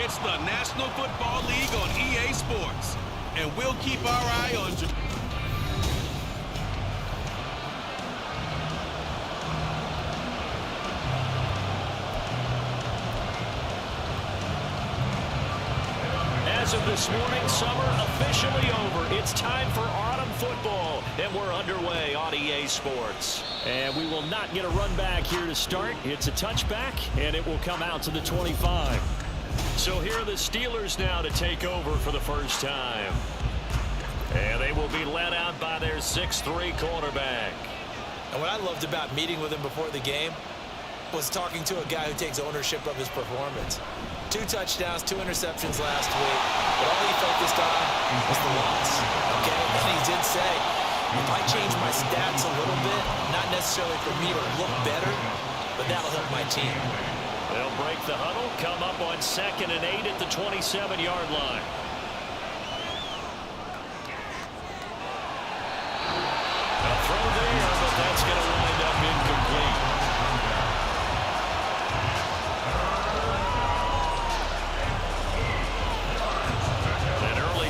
It's the National Football League on EA Sports. And we'll keep our eye on... As of this morning, summer officially over. It's time for autumn football, and we're underway on EA Sports. And we will not get a run back here to start. It's a touchback, and it will come out to the 25. So here are the Steelers now to take over for the first time. And they will be led out by their 6'3" quarterback. And what I loved about meeting with him before the game was talking to a guy who takes ownership of his performance. 2 touchdowns, 2 interceptions last week, but all he focused on was the loss. Okay, and he did say, if I change my stats a little bit, not necessarily for me to look better, but that'll help my team. They'll break the huddle, come up on 2nd and 8 at the 27-yard line. A throw there, but that's going to wind up incomplete.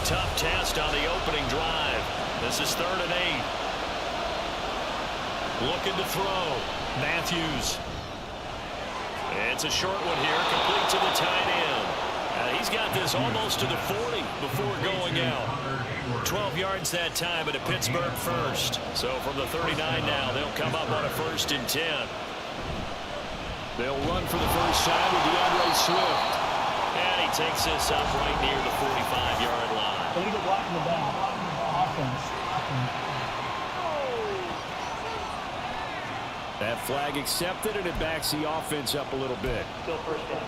Tough test on the opening drive. This is 3rd and 8. Looking to throw. Matthews. It's a short one here, complete to the tight end. He's got this almost to the 40 before going out. 12 yards that time at a Pittsburgh first. So from the 39 now, they'll come up on a 1st and 10. They'll run for the first time with DeAndre Swift. And he takes this up right near the 45-yard line. They need to block the offense. That flag accepted, and it backs the offense up a little bit. Still first down.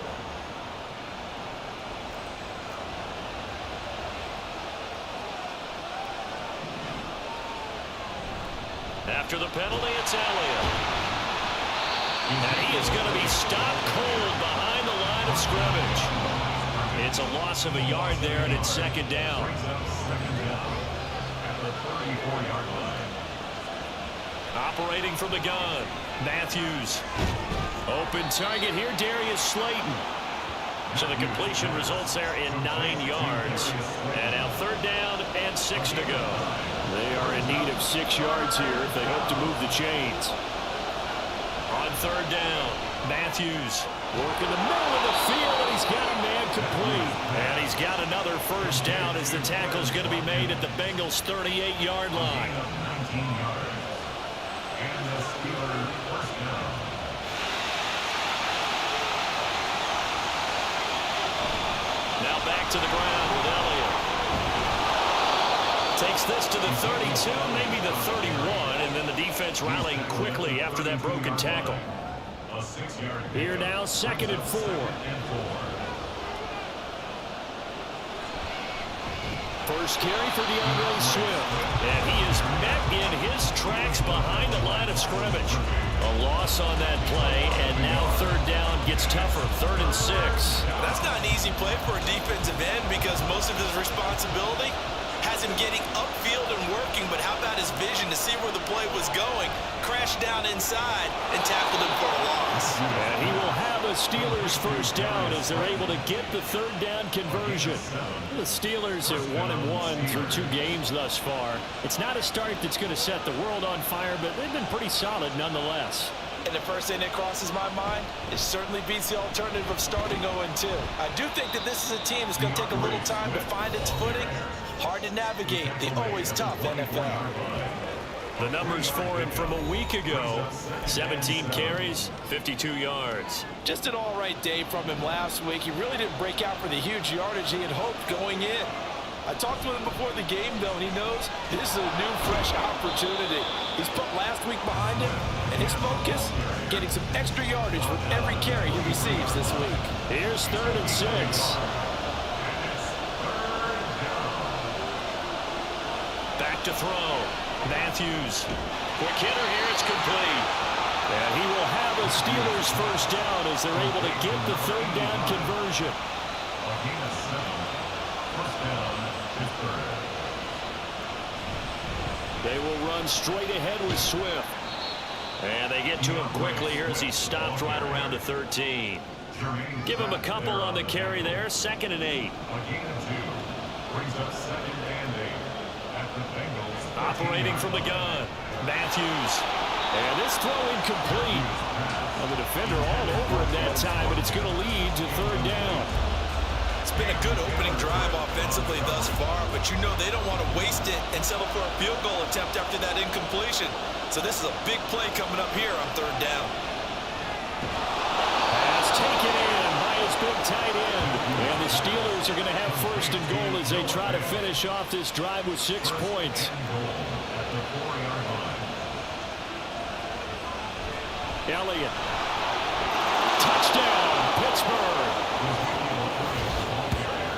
After the penalty, it's Elliott. And he is going to be stopped cold behind the line of scrimmage. It's a loss of a yard there, and it's 2nd down. Operating from the gun, Matthews. Open target here, Darius Slayton. So the completion results there in 9 yards. And now 3rd down and 6 to go. They are in need of 6 yards here if they hope to move the chains. On 3rd down, Matthews working the middle of the field, and he's got a man complete. And he's got another 1st down as the tackle's going to be made at the Bengals' 38-yard line. Now back to the ground with Elliott. Takes this to the 32, maybe the 31, and then the defense rallying quickly after that broken tackle. Here now, 2nd and 4. First carry for DeAndre Swift. And he is met in his tracks behind the line of scrimmage. A loss on that play, and now 3rd down gets tougher. 3rd and 6. That's not an easy play for a defensive end because most of his responsibility has him getting upfield and working, but how about his vision to see where the play was going, crashed down inside, and tackled him for a loss. And he will have a Steelers 1st down as they're able to get the 3rd down conversion. The Steelers are 1-1 through 2 games thus far. It's not a start that's going to set the world on fire, but they've been pretty solid nonetheless. And the first thing that crosses my mind, it certainly beats the alternative of starting 0-2. I do think that this is a team that's going to take a little time to find its footing. Hard to navigate the always tough NFL. The numbers for him from a week ago, 17 carries, 52 yards. Just an all-right day from him last week. He really didn't break out for the huge yardage he had hoped going in. I talked with him before the game, though, and he knows this is a new, fresh opportunity. He's put last week behind him, and his focus, getting some extra yardage with every carry he receives this week. Here's 3rd and 6. Back to throw. Matthews. Quick hitter here. It's complete. And he will have a Steelers 1st down as they're able to get the 3rd down conversion. They will run straight ahead with Swift. And they get to him quickly here as he's stopped right around the 13. Give him a couple on the carry there. 2nd and 8. Operating from the gun. Matthews. And this throw incomplete. And the defender all over him that time, but it's going to lead to 3rd down. It's been a good opening drive offensively thus far, but you know they don't want to waste it and settle for a field goal attempt after that incompletion. So this is a big play coming up here on 3rd down. Pass taken in by his big tight end. And the Steelers are going to have 1st and goal as they try to finish off this drive with 6 points. Elliott. Touchdown, Pittsburgh.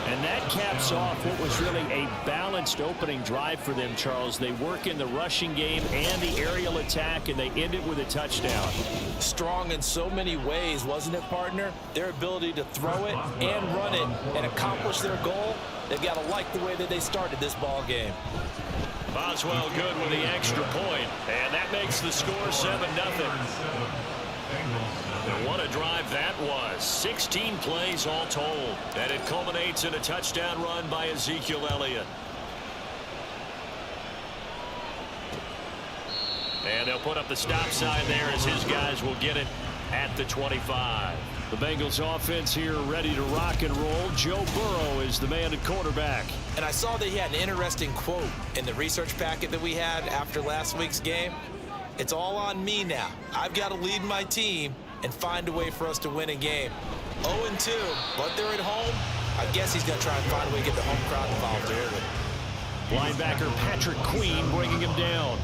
And that caps off what was really a balanced opening drive for them, Charles. They work in the rushing game and the aerial attack, and they end it with a touchdown. Strong in so many ways, wasn't it, partner? Their ability to throw it and run it and accomplish their goal, they've got to like the way that they started this ball game. Boswell good with the extra point, and that makes the score 7-0. And what a drive that was. 16 plays all told, and it culminates in a touchdown run by Ezekiel Elliott. And they'll put up the stop sign there as his guys will get it at the 25. The Bengals offense here ready to rock and roll. Joe Burrow is the man at quarterback. And I saw that he had an interesting quote in the research packet that we had after last week's game. It's all on me now. I've got to lead my team and find a way for us to win a game. 0-2, but they're at home. I guess he's going to try and find a way to get the home crowd involved early. Linebacker Patrick Queen bringing him down.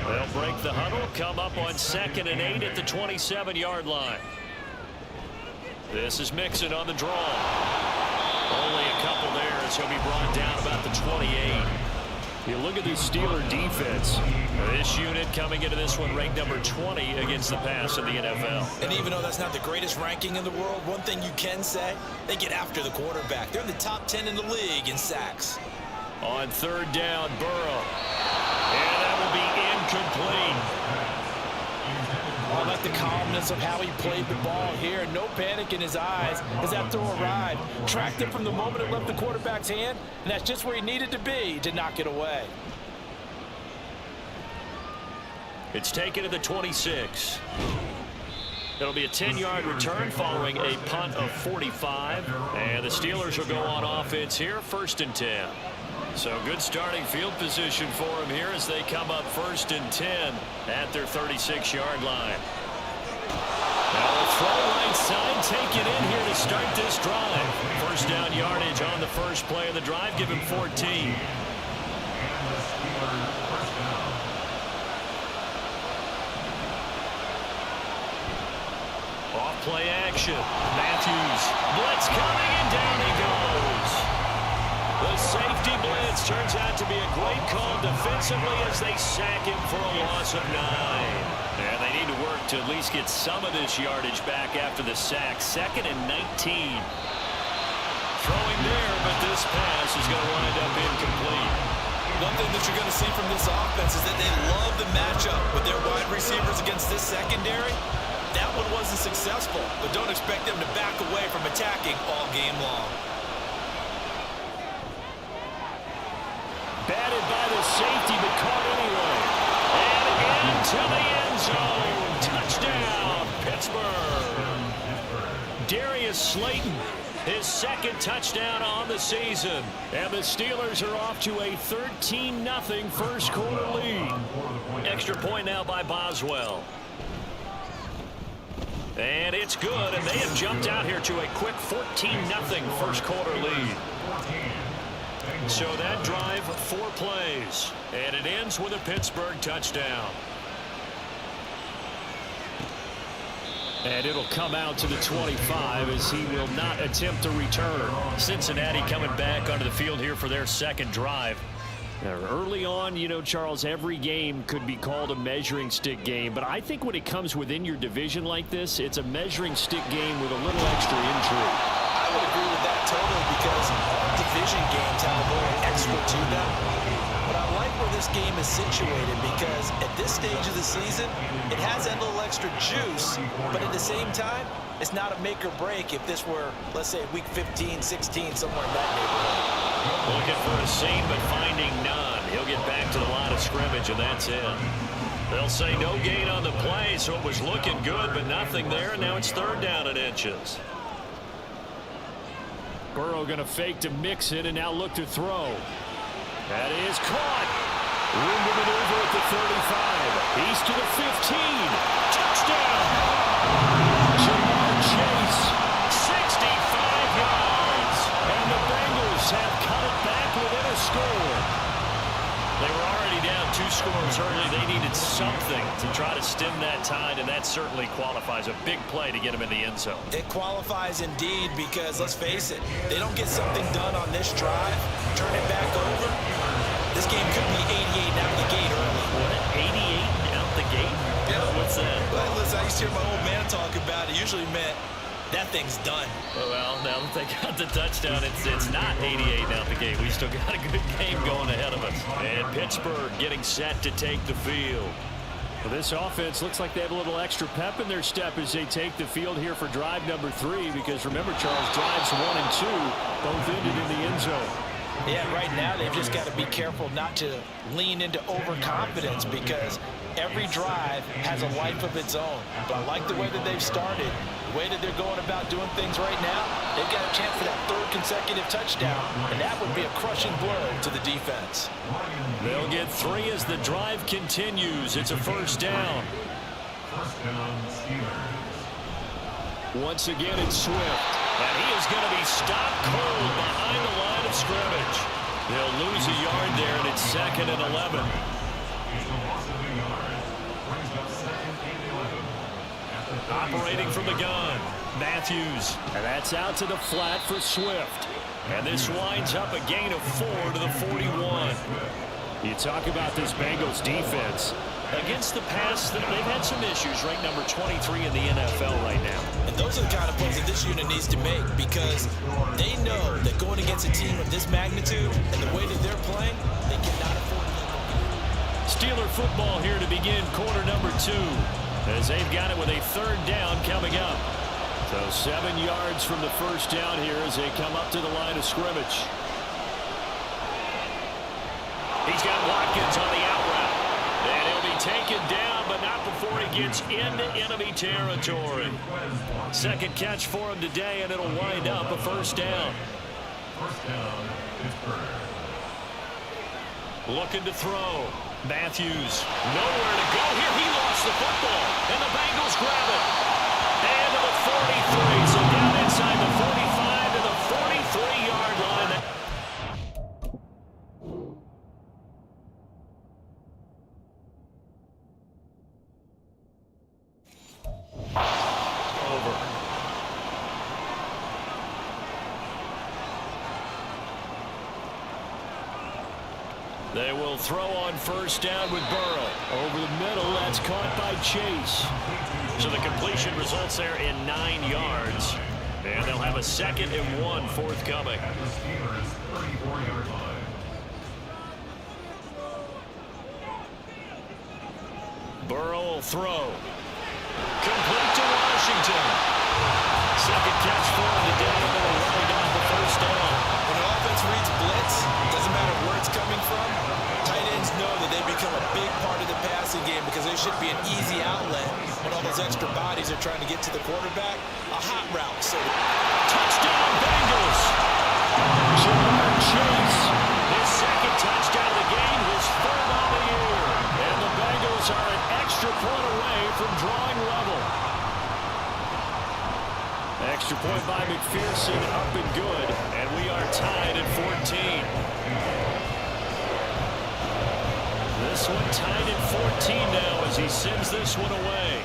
They'll break the huddle, come up on 2nd and 8 at the 27-yard line. This is Mixon on the draw. Only a couple there as he'll be brought down about the 28. You look at the Steeler defense. This unit coming into this one ranked number 20 against the pass in the NFL. And even though that's not the greatest ranking in the world, one thing you can say, they get after the quarterback. They're in the top 10 in the league in sacks. On 3rd down, Burrow. And that will be incomplete. I like the calmness of how he played the ball here. No panic in his eyes as that throw arrived. Tracked it from the moment it left the quarterback's hand, and that's just where he needed to be to knock it away. It's taken at the 26. It'll be a 10-yard return following a punt of 45. And the Steelers will go on offense here, 1st and 10. So good starting field position for them here as they come up 1st and 10 at their 36-yard line. Now the throw right side, take it in here to start this drive. 1st down yardage on the first play of the drive, give him 14. Off play action. Matthews. Blitz coming and down he goes. The safety blitz turns out to be a great call defensively as they sack him for a loss of 9. And they need to work to at least get some of this yardage back after the sack. 2nd and 19. Throwing there, but this pass is going to wind up incomplete. One thing that you're going to see from this offense is that they love the matchup with their wide receivers against this secondary. That one wasn't successful, but don't expect them to back away from attacking all game long. Batted by the safety, but caught anyway. And into the end zone. Touchdown, Pittsburgh. Darius Slayton, his 2nd touchdown on the season. And the Steelers are off to a 13-0 first quarter lead. Extra point now by Boswell. And it's good, and they have jumped out here to a quick 14-0 first quarter lead. So that drive, 4 plays, and it ends with a Pittsburgh touchdown. And it'll come out to the 25 as he will not attempt a return. Cincinnati coming back onto the field here for their 2nd drive. Now, early on, you know, Charles, every game could be called a measuring stick game, but I think when it comes within your division like this, it's a measuring stick game with a little extra intrigue. I would agree with that totally because all division games have a little extra to them. But I like where this game is situated because at this stage of the season, it has that little extra juice, but at the same time, It's not a make or break if this were, let's say, week 15, 16, somewhere in that neighborhood. Looking for a seam, but finding none. He'll get back to the line of scrimmage, and that's it. They'll say no gain on the play, so it was looking good, but nothing there, and now it's 3rd down and inches. Burrow going to fake to mix it and now look to throw. That is caught. Room to maneuver at the 35. He's to the 15. Touchdown. Jamar Chase. 65 yards. And the Bengals have cut it back within a score. They were already down 2 scores early. They needed something to try to stem that tide, and that certainly qualifies. A big play to get them in the end zone. It qualifies indeed because, let's face it, they don't get something done on this drive, turn it back over, this game could be 88 out the gate early. What, 88 out the gate? Yeah. What's that? Well, listen, I used to hear my old man talk about it. Usually meant that thing's done. Well, now that they got the touchdown, it's not 88 out the gate. We still got a good game going ahead of us. And Pittsburgh getting set to take the field. Well, this offense looks like they have a little extra pep in their step as they take the field here for drive number 3, because remember, Charles, drives 1 and 2 both ended in the end zone. Yeah, right now they've just got to be careful not to lean into overconfidence because every drive has a life of its own. But I like the way that they've started, the way that they're going about doing things right now. They've got a chance for that 3rd consecutive touchdown, and that would be a crushing blow to the defense. They'll get 3 as the drive continues. It's a 1st down. Once again, it's Swift. And he is going to be stopped cold behind the line of scrimmage. They'll lose a yard there, and it's 2nd and 11. Operating from the gun, Matthews. And that's out to the flat for Swift. And this winds up a gain of 4 to the 41. You talk about this Bengals defense. Against the pass, they've had some issues, ranked number 23 in the NFL right now. And those are the kind of plays that this unit needs to make because they know that going against a team of this magnitude and the way that they're playing, they cannot afford to. Steeler football here to begin quarter number 2 as they've got it with a 3rd down coming up. So 7 yards from the 1st down here as they come up to the line of scrimmage. He's got Watkins on the out route. And he'll be taken down, but not before he gets into enemy territory. 2nd catch for him today, and it'll wind up a 1st down. Looking to throw. Matthews, nowhere to go here. He lost the football, and the Bengals grab it. And to the 43, so down inside the 45 to the 43-yard line. They will throw on 1st down with Burrow. Over the middle, that's caught by Chase. So the completion results there in 9 yards. And they'll have a 2nd and 1 forthcoming. Burrow will throw. Complete to Washington. 2nd catch for him today, and they'll wind up the 1st down. When the offense reads blitz, doesn't matter where it's coming from, tight ends know that they become a big part of the passing game because there should be an easy outlet when all those extra bodies are trying to get to the quarterback. A hot route. So touchdown Bengals. Jamar Chase. His 2nd touchdown of the game, his 3rd on the year. And the Bengals are an extra point away from drawing level. Extra point by McPherson, up and good. And we are tied at 14. This one tied at 14 now as he sends this one away.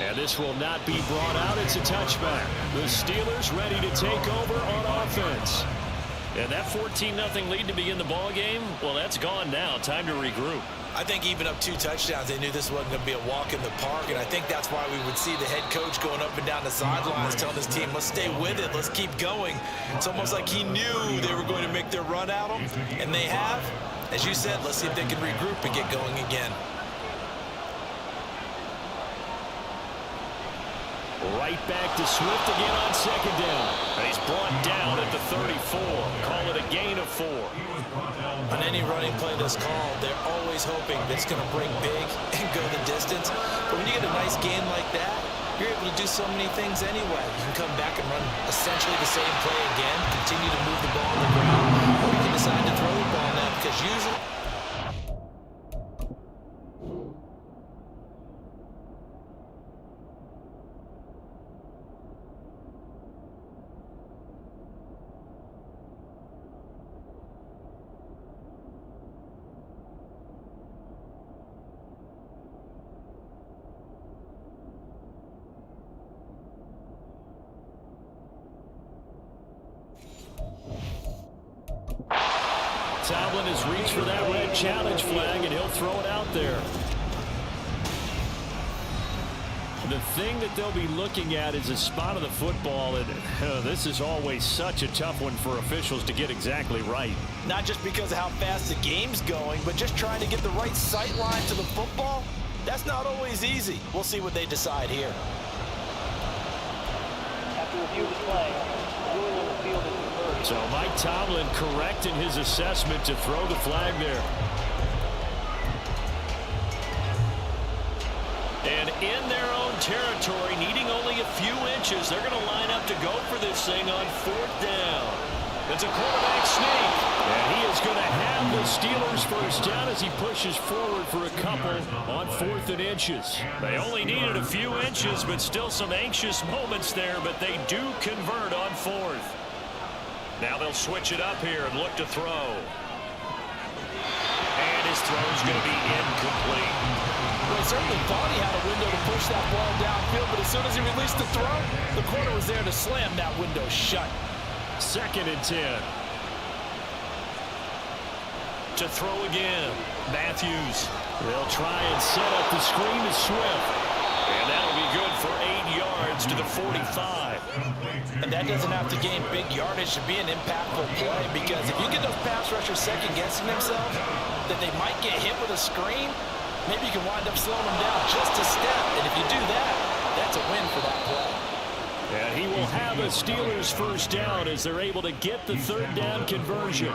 And this will not be brought out. It's a touchback. The Steelers ready to take over on offense. And that 14-0 lead to begin the ball game, well, that's gone now. Time to regroup. I think even up 2 touchdowns, they knew this wasn't going to be a walk in the park, and I think that's why we would see the head coach going up and down the sidelines telling his team, let's stay with it, let's keep going. It's almost like he knew they were going to make their run at him, and they have. As you said, let's see if they can regroup and get going again. Right back to Swift again on second down. And he's brought down at the 34. Call it a gain of 4. On any running play that's called, they're always hoping that it's going to break big and go the distance. But when you get a nice gain like that, you're able to do so many things anyway. You can come back and run essentially the same play again, continue to move the ball on the ground, or you can decide to throw the ball now because usually Tomlin has reached for that red challenge flag, and he'll throw it out there. The thing that they'll be looking at is a spot of the football, and this is always such a tough one for officials to get exactly right. not just because of how fast the game's going, but just trying to get the right sight line to the football, that's not always easy. We'll see what they decide here. After review of the play, the ruling on the field is reversed. So Mike Tomlin correct in his assessment to throw the flag there. And in their own territory, needing only a few inches, they're going to line up to go for this thing on 4th down. It's a quarterback sneak. And he is going to have the Steelers first down as he pushes forward for a couple on 4th and inches. They only needed a few inches, but still some anxious moments there, but they do convert on 4th. Now they'll switch it up here and look to throw. And his throw's going to be incomplete. Well, he certainly thought he had a window to push that ball downfield, but as soon as he released the throw, the corner was there to slam that window shut. 2nd and 10. To throw again, Matthews. They'll try and set up the screen to Swift. And that'll be good for 8 yards to the 45. And that doesn't have to gain big yardage to be an impactful play, because if you get those pass rushers second-guessing themselves, that they might get hit with a screen, maybe you can wind up slowing them down just a step. And if you do that, that's a win for that play. And he will have a Steelers first down as they're able to get the 3rd down conversion.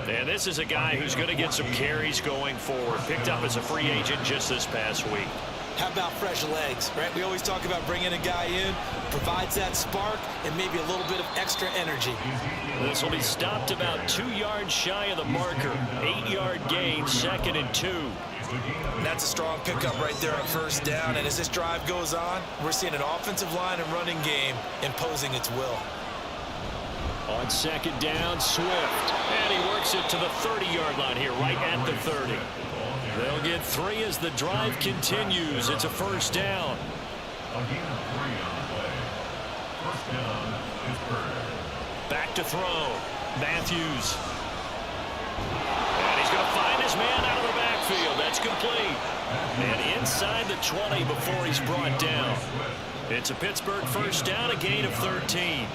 And this is a guy who's going to get some carries going forward. Picked up as a free agent just this past week. How about fresh legs, right? We always talk about bringing a guy in, provides that spark, and maybe a little bit of extra energy. This will be stopped about 2 yards shy of the marker. 8-yard gain, 2nd and 2. And that's a strong pickup right there on 1st down. And as this drive goes on, we're seeing an offensive line and running game imposing its will. On 2nd down, Swift. And he works it to the 30-yard line here, right at the 30. They'll get 3 as the drive continues. It's a first down. Back to throw. Matthews. And he's going to find his man out of the backfield. That's complete. And inside the 20 before he's brought down. It's a Pittsburgh first down, a gain of 13.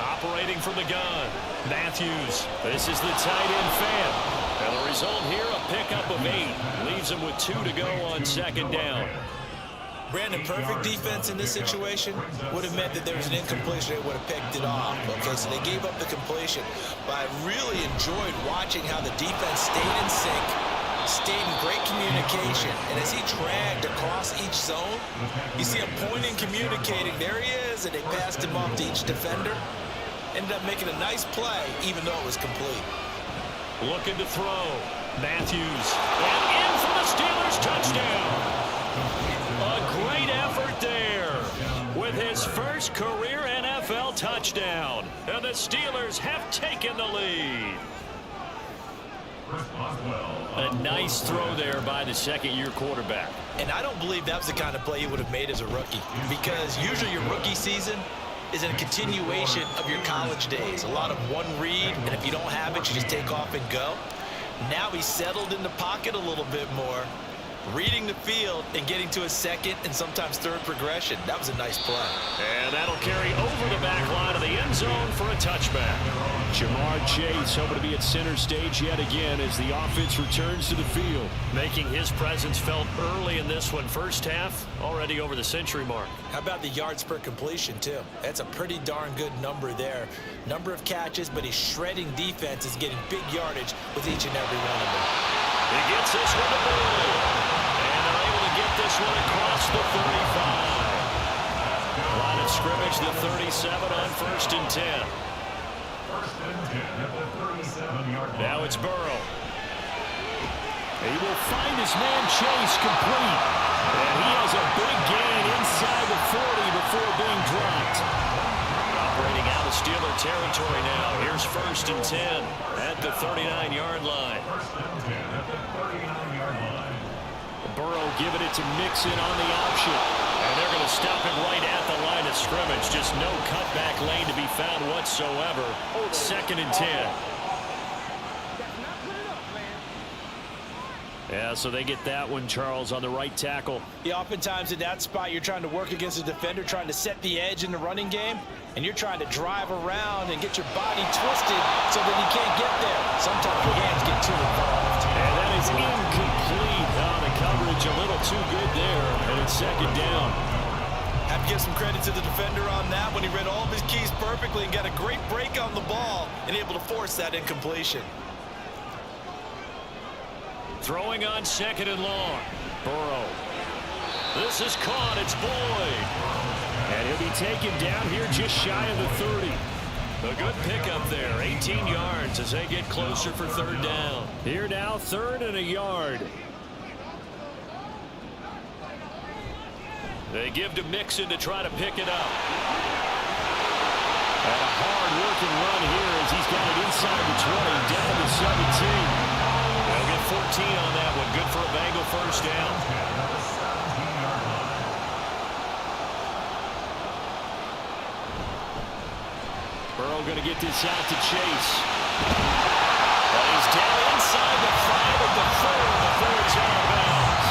Operating from the gun, Matthews. This is the tight end fan. And the result here, a pickup of 8. Leaves him with 2 to go on 2nd down. Brandon, perfect defense in this situation would have meant that there was an incompletion. They would have picked it off. Okay, so they gave up the completion. But I really enjoyed watching how the defense stayed in sync, stayed in great communication. And as he dragged across each zone, you see him pointing, communicating. There he is, and they passed him off to each defender. Ended up making a nice play, even though it was complete. Looking to throw. Matthews. And in for the Steelers touchdown. A great effort there with his first career NFL touchdown. And the Steelers have taken the lead. A nice throw there by the 2nd-year quarterback. And I don't believe that was the kind of play he would have made as a rookie, because usually your rookie season is a continuation of your college days. A lot of one read, and if you don't have it, you just take off and go. Now he's settled in the pocket a little bit more, reading the field and getting to a second and sometimes third progression. That was a nice play. And that'll carry over the back line of the end zone for a touchback. Jamar Chase hoping to be at center stage yet again as the offense returns to the field. Making his presence felt early in this one. First half, already over the century mark. How about the yards per completion, too? That's a pretty darn good number there. Number of catches, but he's shredding defense, is getting big yardage with each and every one of them. He gets this one to Boyd. And they're able to get this one across the 35. Line of scrimmage, the 37 on 1st and 10. Now it's Burrow. He will find his man Chase complete. And he has a big gain inside the 40 before being dropped. Operating out of Steeler territory now. Here's 1st and 10 at the 39-yard line. Burrow giving it to Mixon on the option. And they're going to stop him right at the line of scrimmage. Just no cutback lane to be found whatsoever. 2nd and 10. Yeah, so they get that one, Charles, on the right tackle. Yeah, oftentimes in that spot, you're trying to work against a defender, trying to set the edge in the running game, and you're trying to drive around and get your body twisted so that he can't get there. Sometimes your hands get too involved. And that is incomplete. The coverage a little too good there, and it's 2nd down. Have to give some credit to the defender on that when he read all of his keys perfectly and got a great break on the ball and able to force that incompletion. Throwing on 2nd and long. Burrow. This is caught. It's Boyd. And he'll be taken down here just shy of the 30. A good pickup there. 18 yards as they get closer for 3rd down. Here now, 3rd and a yard. They give to Mixon to try to pick it up. And a hard-working run here as he's got it inside the 20, down to 17. They'll get 14 on that one. Good for a Bengal 1st down. Burrow going to get this out to Chase. But he's down inside the 5 of the 4 before it's out of bounds.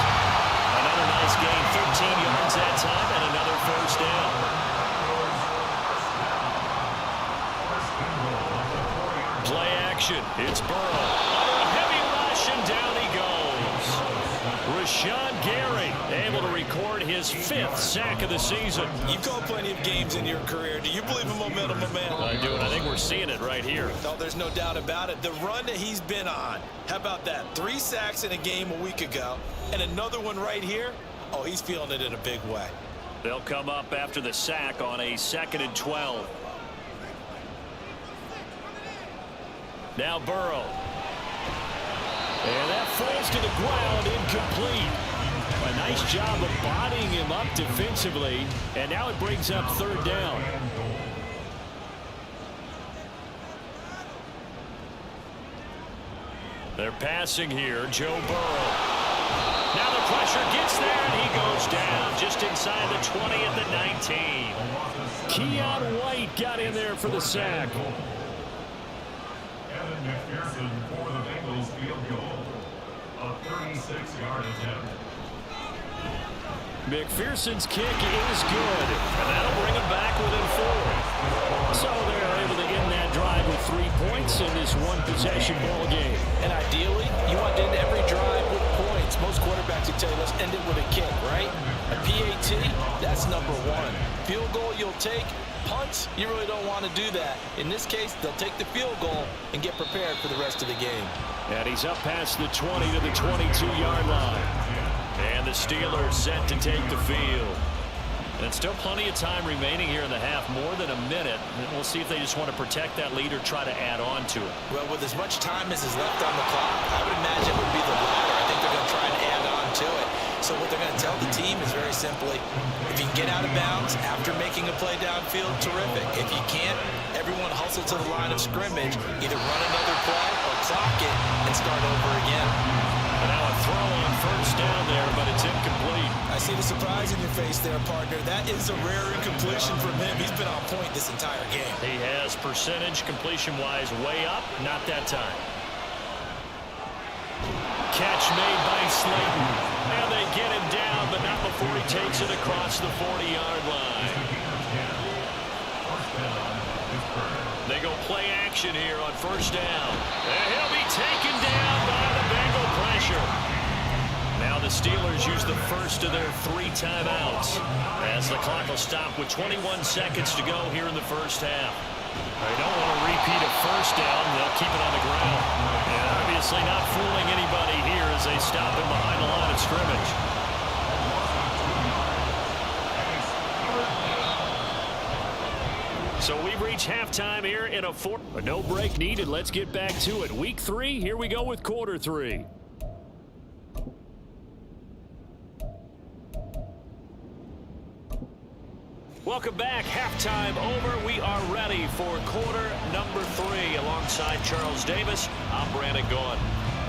Another nice gain, 13 yards that time, and another 1st down. Play action. It's Burrow. Under a heavy rush, and down he goes. Rashawn Gary able to record his 5th sack of the season. You've called plenty of games in your career. Do you believe in momentum, man? I do, and I think we're seeing it right here. No, there's no doubt about it. The run that he's been on, how about that? 3 sacks in a game a week ago, and another one right here. Oh, he's feeling it in a big way. They'll come up after the sack on a 2nd and 12. Now Burrow. And that falls to the ground, incomplete. A nice job of bodying him up defensively, and now it brings up 3rd down. They're passing here, Joe Burrow. Now the pressure gets there, and he goes down just inside the 20 at the 19. Keon White got in there for the sack. Evan McPherson for the Bengals field goal. A 36-yard attempt. McPherson's kick is good. And that'll bring him back within 4. So they're able to end that drive with 3 points in this one-possession ball game. And ideally, you want to end every drive with points. Most quarterbacks would tell you, let's end it with a kick, right? A PAT, that's number 1. Field goal you'll take. Punts, you really don't want to do that. In this case, they'll take the field goal and get prepared for the rest of the game. And he's up past the 20 to the 22-yard line. And the Steelers set to take the field. And still plenty of time remaining here in the half, more than a minute. And we'll see if they just want to protect that lead or try to add on to it. Well, with as much time as is left on the clock, I would imagine it would be the latter. I think they're going to try and add on to it. So what they're going to tell the team is very simply, if you can get out of bounds after making a play downfield, terrific. If you can't, everyone hustle to the line of scrimmage, either run another play or clock it and start over again. And now a throw on 1st down there, but it's incomplete. I see the surprise in your face there, partner. That is a rare incompletion from him. He's been on point this entire game. He has percentage completion-wise way up, not that time. Catch made by Slayton. And they get him down, but not before he takes it across the 40-yard line. They go play action here on first down. And he'll be taken down by the Bengal pressure. Now the Steelers use the first of their 3 timeouts as the clock will stop with 21 seconds to go here in the first half. They don't want to repeat a first down. They'll keep it on the ground. And obviously not fooling anybody here as they stop him behind the line of scrimmage. So we've reached halftime here in a no break needed. Let's get back to it. Week 3, here we go with quarter 3. Welcome back. Halftime over. We are ready for quarter number 3. Alongside Charles Davis, I'm Brandon Gaudin.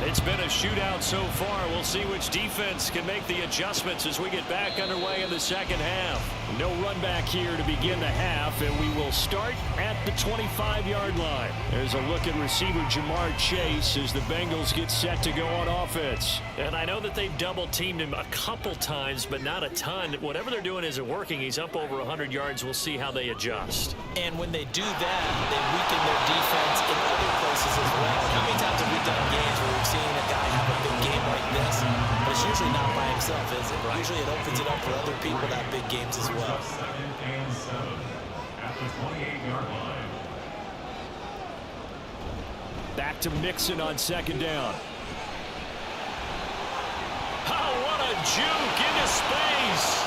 It's been a shootout so far. We'll see which defense can make the adjustments as we get back underway in the second half. No run back here to begin the half, and we will start at the 25-yard line. There's a look at receiver Jamar Chase as the Bengals get set to go on offense. And I know that they've double-teamed him a couple times, but not a ton. Whatever they're doing isn't working. He's up over 100 yards. We'll see how they adjust. And when they do that, they weaken their defense in other places as well. How many times have we done games where we've seen a guy have a big game like this? But it's usually not by himself, is it? Right. Usually it opens it up for other people to have big games as well. Second and 7 at the 28-yard line. Back to Mixon on second down. Oh, what a juke into space.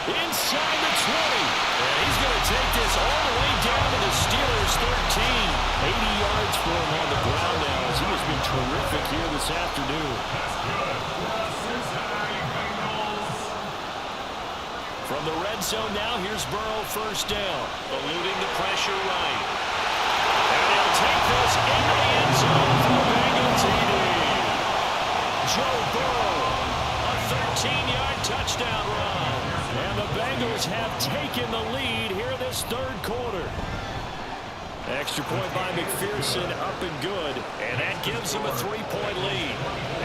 Inside the 20. And he's going to take this all the way down to the Steelers' 13. 80 yards for him on the ground now as he has been terrific here this afternoon. From the red zone now, here's Burrow first down. Eluding the pressure right. And he'll take this into the end zone for the Bengal TD. Joe Burrow, a 13-yard touchdown run. And the Bengals have taken the lead here this third quarter. Extra point by McPherson, up and good. And that gives them a 3-point lead.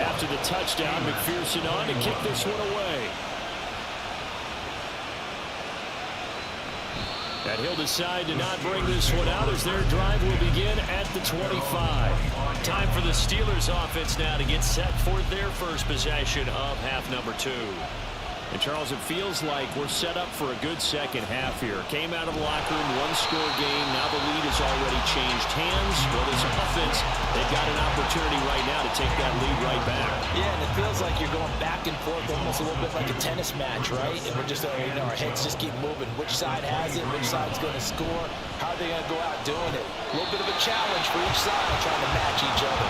After the touchdown, McPherson on to kick this one away. And he'll decide to not bring this one out as their drive will begin at the 25. Time for the Steelers offense now to get set for their first possession of half number 2. And Charles, it feels like we're set up for a good second half here. Came out of the locker room, one-score game. Now the lead has already changed hands. Well, this offense, they've got an opportunity right now to take that lead right back. Yeah, and it feels like you're going back and forth almost a little bit like a tennis match, right? And we're just, our heads just keep moving. Which side has it? Which side's going to score? How are they going to go out doing it? A little bit of a challenge for each side trying to match each other.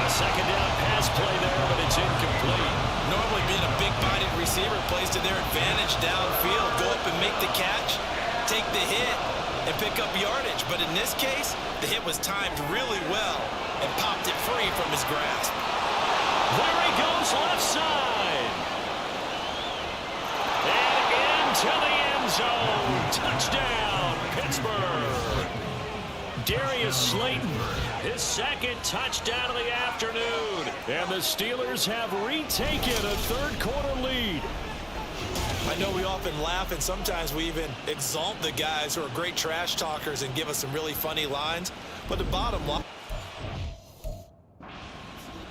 A second down pass play there, but it's incomplete. Normally being a big-bodied receiver plays to their advantage downfield. Go up and make the catch, take the hit, and pick up yardage. But in this case, the hit was timed really well and popped it free from his grasp. There he goes left side. And into the end zone. Touchdown, Pittsburgh. Darius Slayton, his second touchdown of the afternoon. And the Steelers have retaken a third-quarter lead. I know we often laugh, and sometimes we even exalt the guys who are great trash talkers and give us some really funny lines. But the bottom line,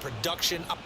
production up.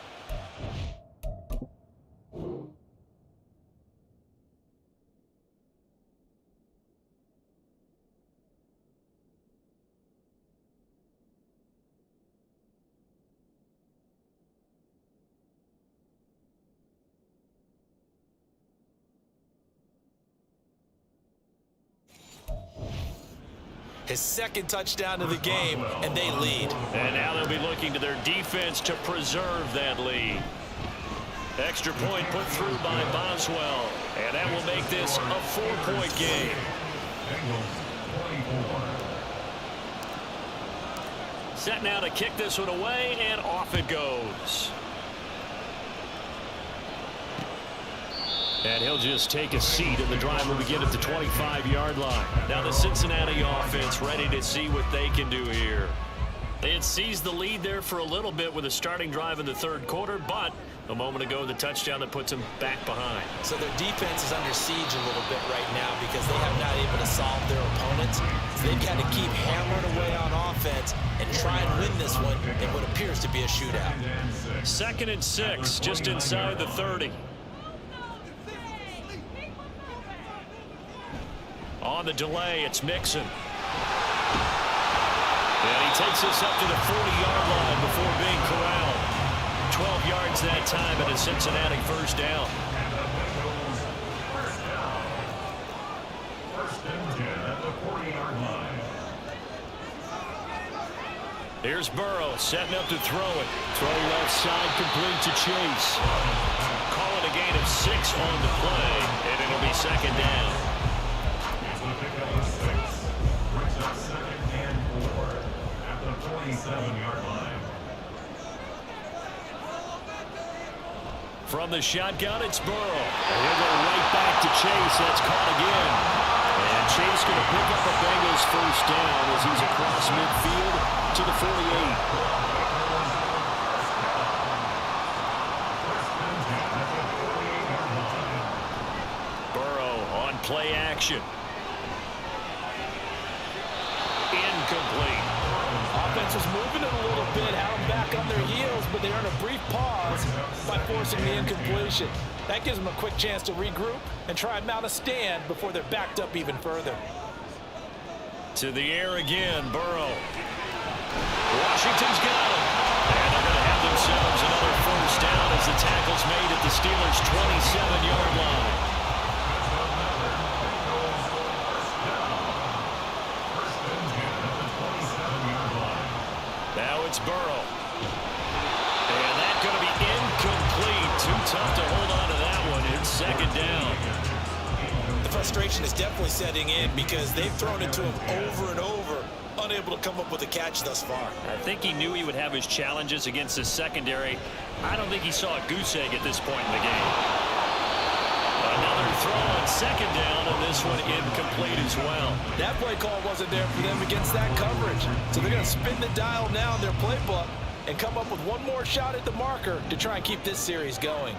His second touchdown of the game, and they lead. And now they'll be looking to their defense to preserve that lead. Extra point put through by Boswell, and that will make this a 4-point game. Set now to kick this one away, and off it goes. And he'll just take a seat, and the drive will begin at the 25-yard line. Now the Cincinnati offense ready to see what they can do here. It's defense seized the lead there for a little bit with a starting drive in the third quarter, but a moment ago, the touchdown that puts them back behind. So their defense is under siege a little bit right now because they have not able to solve their opponents. So they've got to keep hammering away on offense and try and win this one in what appears to be a shootout. 2nd and 6, just inside the 30. On the delay, it's Mixon. And he takes us up to the 40-yard line before being corralled. 12 yards that time and a Cincinnati first down. First and 10 at the 40-yard line. Here's Burrow setting up to throw it. Throw left side, complete to Chase. Call it a gain of 6 on the play, and it'll be second down. It's a pickup of 6. Brings up 2nd and 4 at the 47-yard line. From the shotgun, it's Burrow. And he'll go right back to Chase. That's caught again. And Chase going to pick up a Bengals first down as he's across midfield to the 48. Play action. Incomplete. Offense was moving it a little bit, had them back on their heels, but they earned a brief pause by forcing the incompletion. That gives them a quick chance to regroup and try and mount a stand before they're backed up even further. To the air again, Burrow. Washington's got him. And they're going to have themselves another first down as the tackle's made at the Steelers' 27-yard line. It's Burrow. And that's going to be incomplete. Too tough to hold on to that one. It's second down. The frustration is definitely setting in because they've thrown it to him over and over, unable to come up with a catch thus far. I think he knew he would have his challenges against his secondary. I don't think he saw a goose egg at this point in the game. Another throw on second down, and this one incomplete as well. That play call wasn't there for them against that coverage. So they're going to spin the dial now in their playbook and come up with one more shot at the marker to try and keep this series going.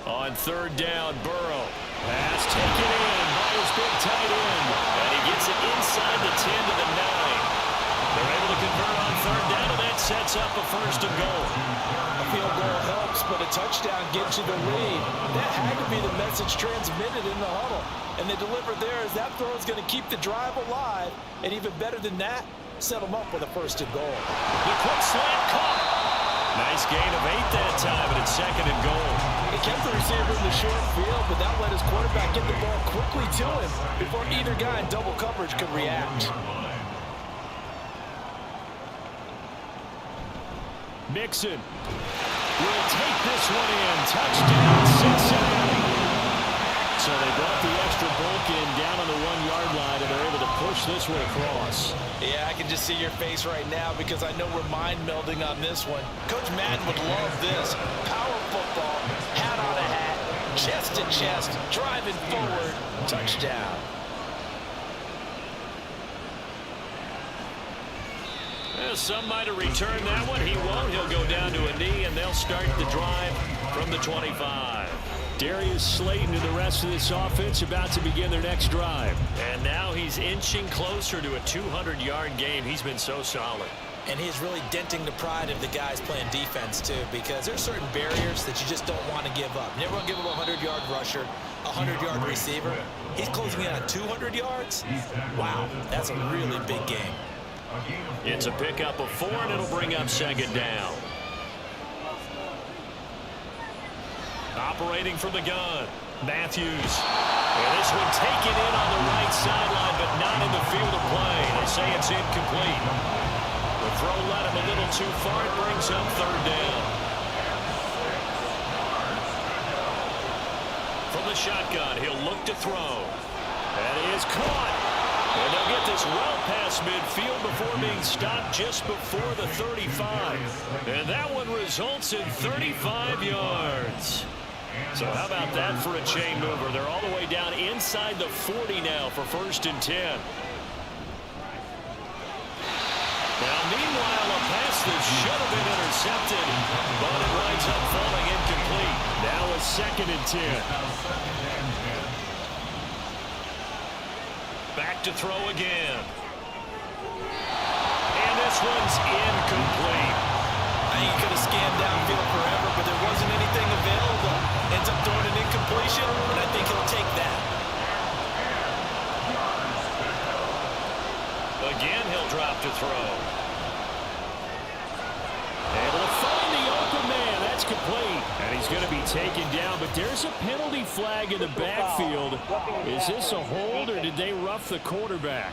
On third down, Burrow. Pass taken in by his big tight end. And he gets it inside the 10 to the 9. They're able to convert on third down, and that sets up a first and goal. A field goal helps, but a touchdown gets you the lead. That had to be the message transmitted in the huddle. And they delivered there as that throw is going to keep the drive alive. And even better than that, set them up with a first and goal. The quick slant caught. Nice gain of 8 that time, and it's second and goal. He kept the receiver in the short field, but that let his quarterback get the ball quickly to him before either guy in double coverage could react. Mixon will take this one in. Touchdown, Cincinnati. So they brought the extra bulk in down on the 1-yard line, and they're able to push this one across. Yeah, I can just see your face right now because I know we're mind melding on this one. Coach Madden would love this. Power football, hat on a hat, chest to chest, driving forward, touchdown. Some might have returned that one. He won't. He'll go down to a knee, and they'll start the drive from the 25. Darius Slayton and the rest of this offense about to begin their next drive. And now he's inching closer to a 200-yard game. He's been so solid. And he's really denting the pride of the guys playing defense, too, because there's certain barriers that you just don't want to give up. Never want to give up a 100-yard rusher, a 100-yard receiver. He's closing in on 200 yards. Wow, that's a really big game. It's a pickup of 4, and it'll bring up second down. Operating from the gun, Matthews. And this one taken in on the right sideline, but not in the field of play. They say it's incomplete. The throw led him a little too far. It brings up third down. From the shotgun, he'll look to throw. That is caught. And they'll get this well past midfield before being stopped just before the 35. And that one results in 35 yards. So how about that for a chain mover? They're all the way down inside the 40 now for 1st and 10. Now, meanwhile, a pass that should have been intercepted, but it winds up falling incomplete. Now a 2nd and 10. Back to throw again. And this one's incomplete. I think he could have scanned downfield forever, but there wasn't anything available. Ends up throwing an incompletion, and I think he'll take that. Again, he'll drop to throw. Able to find the open man. That's complete. And he's going to be taken down, but there's a penalty flag in the backfield. Is this a hold, or did they rough the quarterback?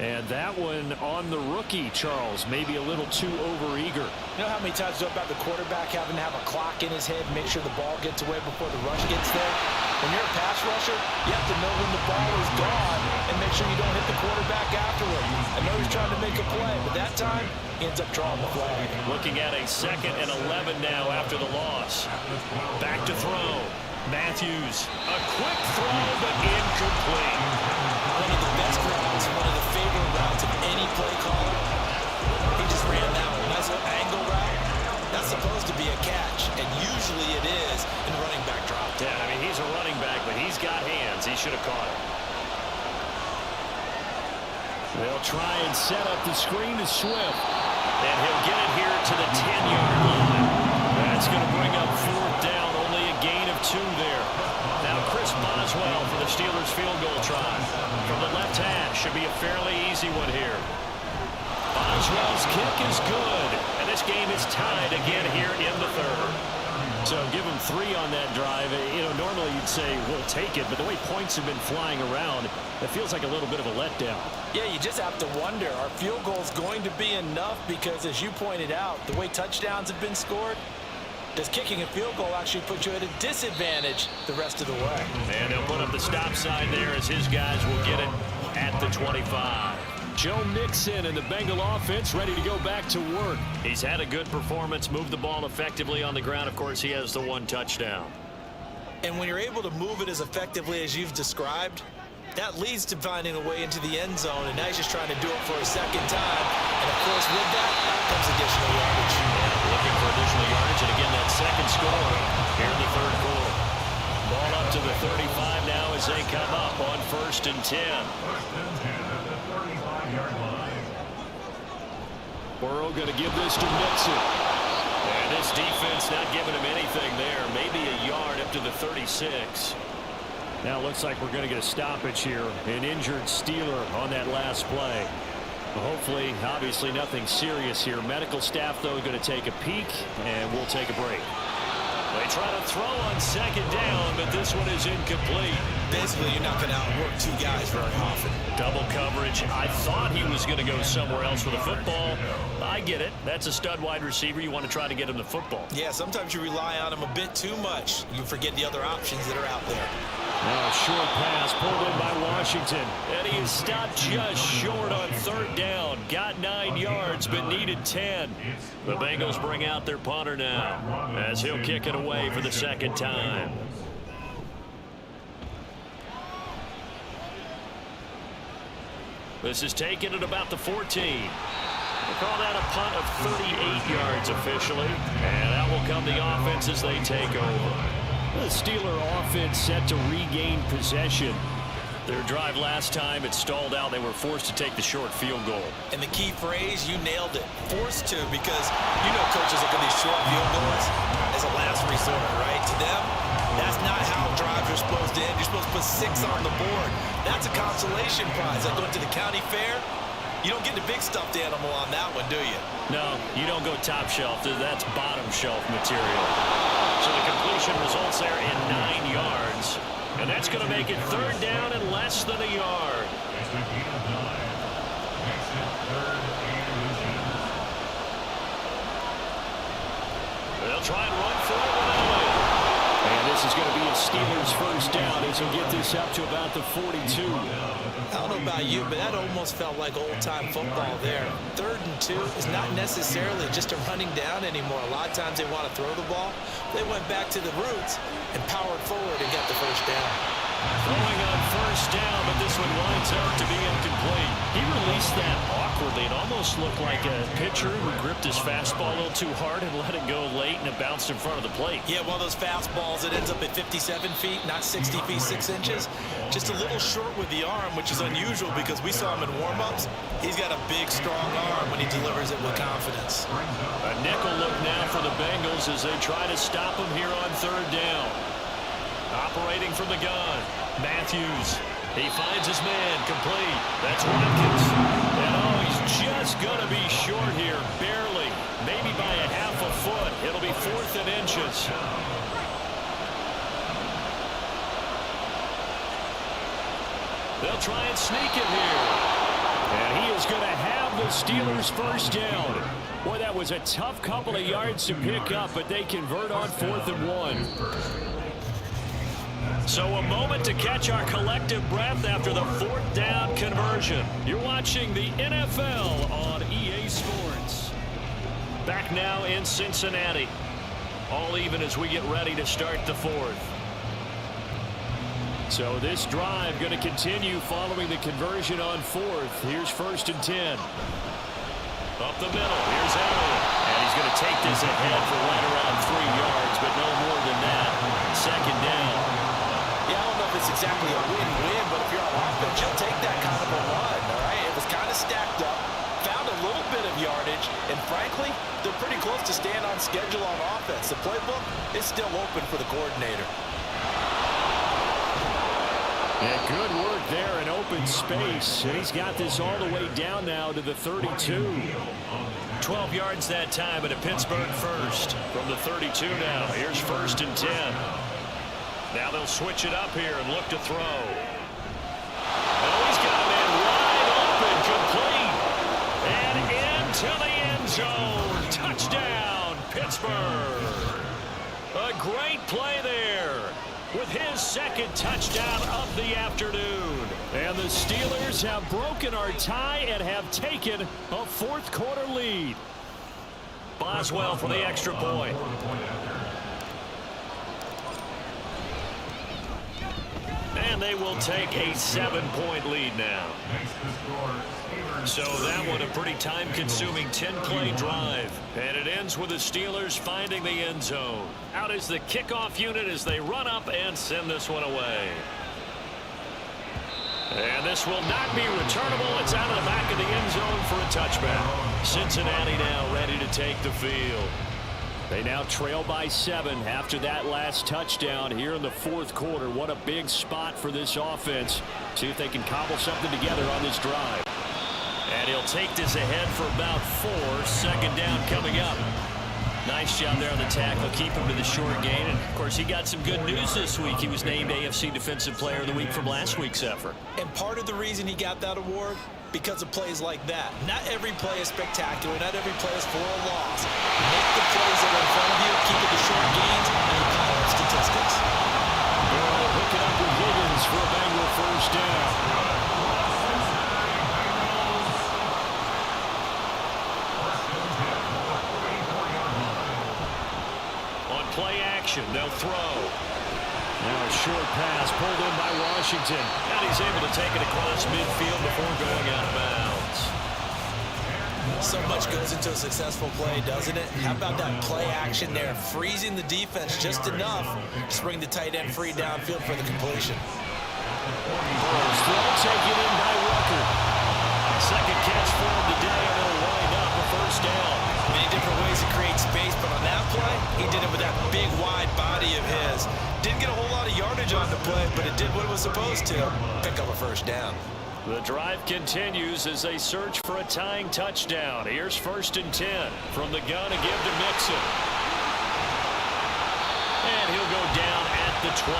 And that one on the rookie, Charles, maybe a little too overeager. You know how many times you talk about the quarterback having to have a clock in his head, make sure the ball gets away before the rush gets there? When you're a pass rusher, you have to know when the ball is gone and make sure you don't hit the quarterback afterward. I know he's trying to make a play, but that time, he ends up drawing the flag. Looking at a 2nd and 11 now after the loss. Back to throw. Matthews. A quick throw, but incomplete. One of the best routes, one of the favorite routes of any play caller. He just ran that nice angle route. That's supposed to be a catch, and usually it is in the running back drop. Yeah, I mean, he's a running back, but he's got hands. He should have caught it. They'll try and set up the screen to Swift. And he'll get it here to the 10-yard line. That's going to bring up 4th down, only a gain of 2 there. Now Chris Boswell for the Steelers field goal try. From the left hash, should be a fairly easy one here. Boswell's kick is good, and this game is tied again here in the 3rd. So give him 3 on that drive. You know, normally you'd say we'll take it, but the way points have been flying around, it feels like a little bit of a letdown. Yeah, you just have to wonder, are field goals going to be enough? Because as you pointed out, the way touchdowns have been scored, does kicking a field goal actually put you at a disadvantage the rest of the way? And they'll put up the stop sign there as his guys will get it at the 25. Joe Mixon and the Bengal offense ready to go back to work. He's had a good performance, moved the ball effectively on the ground. Of course, he has the 1 touchdown. And when you're able to move it as effectively as you've described, that leads to finding a way into the end zone, and now he's just trying to do it for a 2nd time. And, of course, with that comes additional yardage. Yeah, looking for additional yardage, and again, that 2nd score here in the 3rd quarter. Ball up to the 35 now as they come up on 1st and 10. 1st and 10 at the 35-yard line. Burrow going to give this to Mixon. And this defense not giving him anything there. Maybe a yard up to the 36. Now it looks like we're going to get a stoppage here. An injured Steeler on that last play. Hopefully, obviously nothing serious here. Medical staff, though, going to take a peek, and we'll take a break. They try to throw on 2nd down, but this one is incomplete. Basically, you're not going to outwork 2 guys very often. Double coverage. I thought he was going to go somewhere else with the football. I get it. That's a stud wide receiver. You want to try to get him the football. Yeah, sometimes you rely on him a bit too much. You forget the other options that are out there. Now a short pass pulled in by Washington. And he is stopped just short on 3rd down. Got 9 yards, but needed 10. The Bengals bring out their punter now as he'll kick it away for the 2nd time. This is taken at about the 14. We'll call that a punt of 38 yards officially. And that will come the offense as they take over. The Steeler offense set to regain possession. Their drive last time, it stalled out. They were forced to take the short field goal. And the key phrase, you nailed it. Forced to, because you know coaches look at these short field goals as a last resort, right? To them, that's not how drives are supposed to end. You're supposed to put 6 on the board. That's a consolation prize. Like going to the county fair, you don't get the big stuffed animal on that one, do you? No, you don't go top shelf. That's bottom shelf material. So the completion results there in 9 yards. And that's going to make it 3rd down and less than a yard. It's a gain of 9. Makes it 3rd and 10. They'll try and run for it with Elliott. And this is going to be a Steelers 1st down as he'll get this up to about the 42. I don't know about you, but that almost felt like old-time football there. 3rd and 2 is not necessarily just a running down anymore. A lot of times they want to throw the ball. They went back to the roots and powered forward and got the 1st down. Throwing on 1st down, but this one winds up to be incomplete. He released that awkwardly. It almost looked like a pitcher who gripped his fastball a little too hard and let it go late, and it bounced in front of the plate. Yeah, one of those fastballs that ends up at 57 feet, not 60 feet, 6 inches. Just a little short with the arm, which is unusual because we saw him in warm-ups. He's got a big, strong arm when he delivers it with confidence. A nickel look now for the Bengals as they try to stop him here on third down. Operating from the gun, Matthews. He finds his man, complete. That's Watkins. And oh, he's just going to be short here, barely. Maybe by a half a foot. It'll be 4th and inches. They'll try and sneak it here. And he is going to have the Steelers first down. Boy, that was a tough couple of yards to pick up, but they convert on 4th and 1. So a moment to catch our collective breath after the 4th down conversion. You're watching the NFL on EA Sports. Back now in Cincinnati. All even as we get ready to start the 4th. So this drive going to continue following the conversion on 4th. Here's 1st and 10. Up the middle. Here's Allen. And he's going to take this ahead for right around 3 yards, but no more than that. 2nd down. Yeah, I don't know if it's exactly a win-win, but if you're on offense, you'll take that kind of a run, all right? It was kind of stacked up, found a little bit of yardage, and frankly, they're pretty close to staying on schedule on offense. The playbook is still open for the coordinator. Yeah, good work there in open space. And he's got this all the way down now to the 32. 12 yards that time, and a Pittsburgh first from the 32 now. Here's 1st and 10. Now they'll switch it up here and look to throw. Oh, he's got a man wide open, complete. And into the end zone. Touchdown, Pittsburgh. A great play there with his 2nd touchdown of the afternoon. And the Steelers have broken our tie and have taken a 4th quarter lead. Boswell for the extra point. And they will take a 7-point lead now. So that one a pretty time-consuming 10-play drive. And it ends with the Steelers finding the end zone. Out is the kickoff unit as they run up and send this one away. And this will not be returnable. It's out of the back of the end zone for a touchback. Cincinnati now ready to take the field. They now trail by 7 after that last touchdown here in the 4th quarter. What a big spot for this offense. See if they can cobble something together on this drive. And he'll take this ahead for about 4. 2nd down coming up. Nice job there on the tackle. Keep him to the short gain. And, of course, he got some good news this week. He was named AFC Defensive Player of the Week from last week's effort. And part of the reason he got that award, because of plays like that. Not every play is spectacular. Not every play is for a loss. Make the plays that are in front of you, keep it to short gains, and you pile up statistics. Burrow hooking up with Higgins for a Bengal first down. On play action, they'll throw. Now a short pass pulled in by Washington. And he's able to take it across midfield before going out of bounds. So much goes into a successful play, doesn't it? How about that play action there? Freezing the defense just enough to bring the tight end free downfield for the completion. Burrow's throw taken in by Rucker. 2nd catch for him today, and they'll wind up a first down. Many different ways to create space, but on that play, he did it with that big, wide body of his. Didn't get a whole lot of yardage on the play, but it did what it was supposed to. Pick up a first down. The drive continues as they search for a tying touchdown. Here's 1st and 10 from the gun to give to Mixon. And he'll go down at the 28.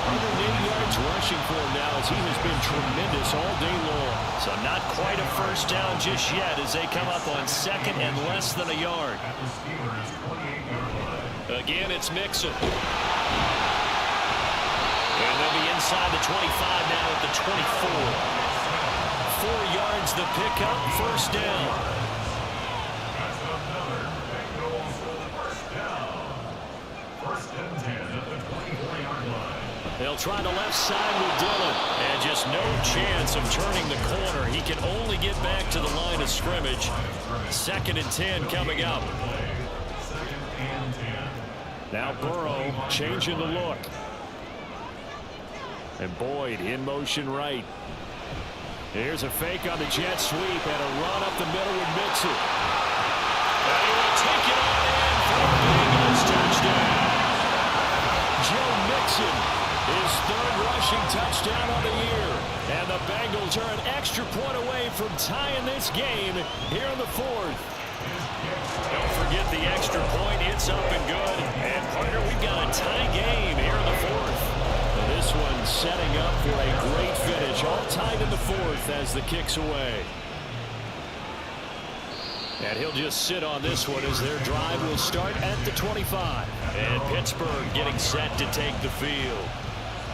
180 yards rushing for him now as he has been tremendous all day long. So not quite a first down just yet as they come up on 2nd and less than a yard. Again, it's Mixon. And they'll be inside the 25 now at the 24. 4 yards the pickup, first down. They'll try the left side with Dillon. And just no chance of turning the corner. He can only get back to the line of scrimmage. 2nd and 10 coming up. Now Burrow changing the look. And Boyd in motion right. Here's a fake on the jet sweep and a run up the middle with Mixon. And he will take it on in for a Bengals touchdown. Joe Mixon, his 3rd rushing touchdown on the year. And the Bengals are an extra point away from tying this game here in the 4th. Don't forget the extra point. It's up and good. And partner, we've got a tie game here in the 4th. This one setting up for a great finish. All tied in the 4th as the kick's away. And he'll just sit on this one as their drive will start at the 25. And Pittsburgh getting set to take the field.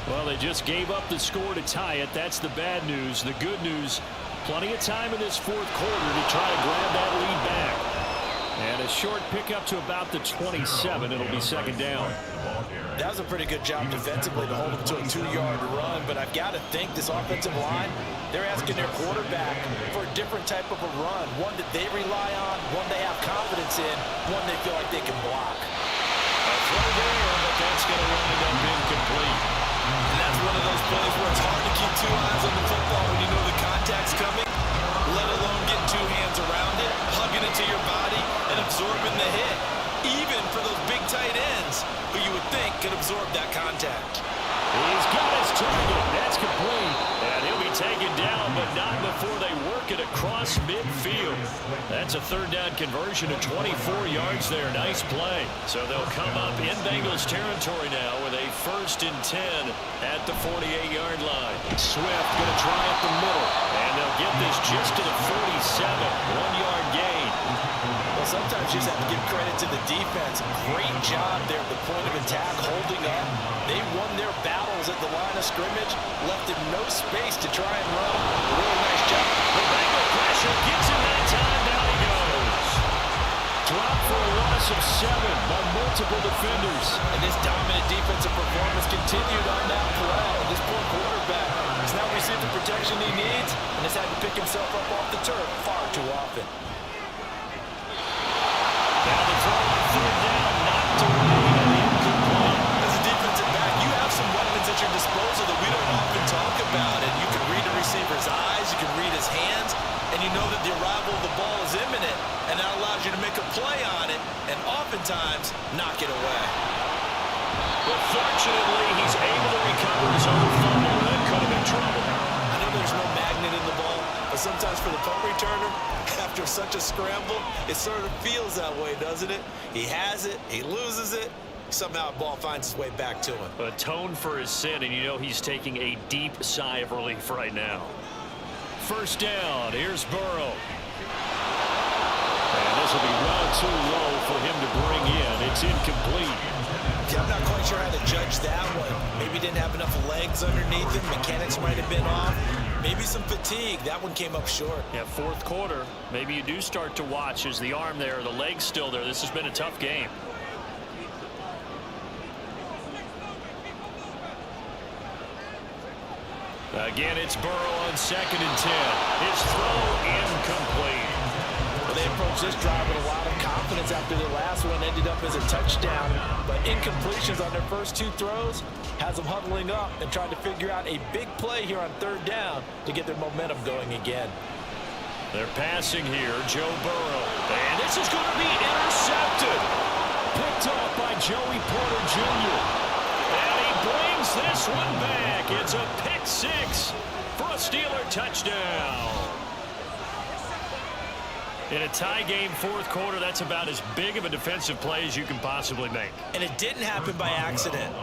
Well, they just gave up the score to tie it. That's the bad news. The good news, plenty of time in this 4th quarter to try to grab that lead back. And a short pickup to about the 27. It'll be 2nd down. That was a pretty good job defensively to hold them to a 2-yard run, but I've got to think this offensive line, they're asking their quarterback for a different type of a run, one that they rely on, one they have confidence in, one they feel like they can block. A throw there, but that's going to wind up incomplete. And that's one of those plays where it's hard to keep 2 eyes on the football when you know the contact's coming, let alone getting 2 hands around it, hugging it to your body, and absorbing the hit. Even for those big tight ends who you would think could absorb that contact. He's got his target. That's complete. And he'll be taken down, but not before they work it across midfield. That's a 3rd down conversion of 24 yards there. Nice play. So they'll come up in Bengals territory now with a 1st and 10 at the 48-yard line. Swift going to try up the middle. And they'll get this just to the 47. 1-yard gain. Well, sometimes you just have to give credit to the defense. Great job there at the point of attack, holding up. They won their battles at the line of scrimmage, left him no space to try and run. Really nice job. The Bengal pressure gets him that time. Down he goes. Dropped for a loss of 7 by multiple defenders. And this dominant defensive performance continued on that play. This poor quarterback has not received the protection he needs and has had to pick himself up off the turf far too often. Now the throw on 3rd down, knocked away and incomplete. As a defensive back, you have some weapons at your disposal that we don't often talk about. And you can read the receiver's eyes, you can read his hands, and you know that the arrival of the ball is imminent, and that allows you to make a play on it, and oftentimes knock it away. But fortunately, he's able to recover his own fumble. That could have been trouble. I know there's no magnet in the ball, but sometimes for the punt returner, after such a scramble, it sort of feels that way, doesn't it? He has it, he loses it, somehow the ball finds its way back to him. Atone for his sin, and you know he's taking a deep sigh of relief right now. 1st down, here's Burrow. And this will be well too low for him to bring in. It's incomplete. Yeah, I'm not quite sure how to judge that one. Maybe didn't have enough legs underneath him. Mechanics might have been off. Maybe some fatigue. That one came up short. Yeah, 4th quarter. Maybe you do start to watch as the arm there, the leg's still there. This has been a tough game. Again, it's Burrow on 2nd and 10. His throw incomplete. Well, they approached this drive with a lot of confidence after their last one ended up as a touchdown. But incompletions on their first 2 throws has them huddling up and trying to figure out a big play here on 3rd down to get their momentum going again. They're passing here, Joe Burrow. And this is going to be intercepted. Picked off by Joey Porter Jr. And he brings this one back. It's a pick 6 for a Steeler touchdown. In a tie game, 4th quarter, that's about as big of a defensive play as you can possibly make. And it didn't happen by accident.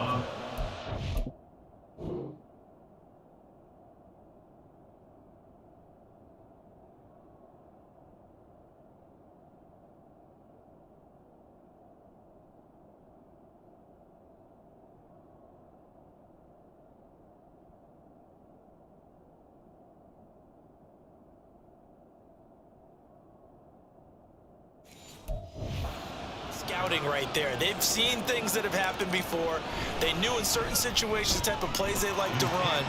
scouting right there. They've seen things that have happened before. They knew in certain situations the type of plays they like to run,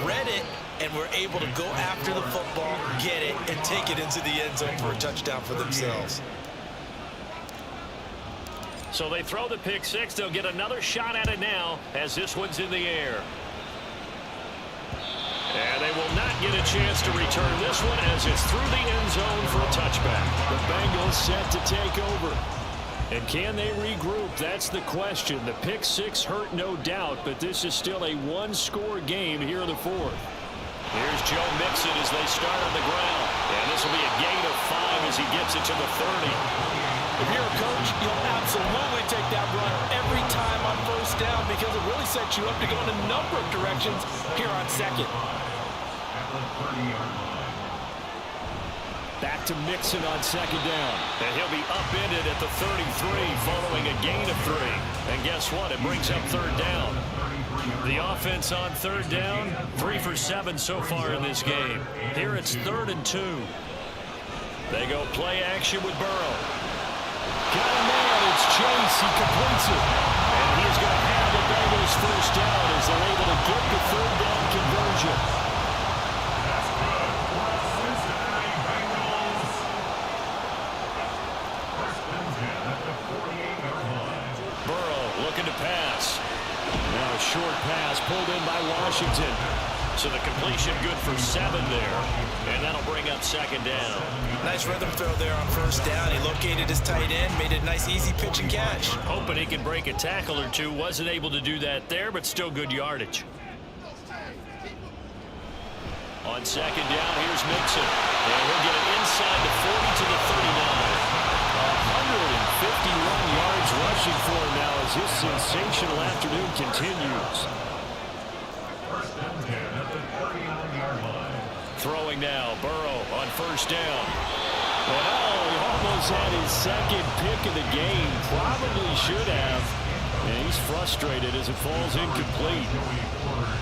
read it, and were able to go after the football, get it, and take it into the end zone for a touchdown for themselves. So they throw the pick six. They'll get another shot at it now as this one's in the air. And they will not get a chance to return this one as it's through the end zone for a touchback. The Bengals set to take over. And can they regroup? That's the question. The pick six hurt, no doubt, but this is still a one-score game here in the fourth. Here's Joe Mixon as they start on the ground. And this will be a gain of 5 as he gets it to the 30. If you're a coach, you'll absolutely take that run every time on first down because it really sets you up to go in a number of directions here on second. Back to Mixon on second down. And he'll be upended at the 33 following a gain of 3. And guess what? It brings up third down. The offense on third down, 3 for 7 so far in this game. Here it's 3rd and 2. They go play action with Burrow. Got a man, it's Chase, he completes it. And he's going to have the Bengals first down as they're able to get the third down conversion. Burrow looking to pass. Now a short pass pulled in by Washington. So the completion good for 7 there. And that'll bring up second down. Nice rhythm throw there on first down. He located his tight end, made it a nice easy pitch and catch. Hoping he could break a tackle or two. Wasn't able to do that there, but still good yardage. On second down, here's Mixon. And he'll get it inside the 40 to the 39. 151 yards rushing for him now as his sensational afternoon continues. Throwing now, Burrow on first down. Well, he almost had his second pick of the game. Probably should have. And he's frustrated as it falls incomplete.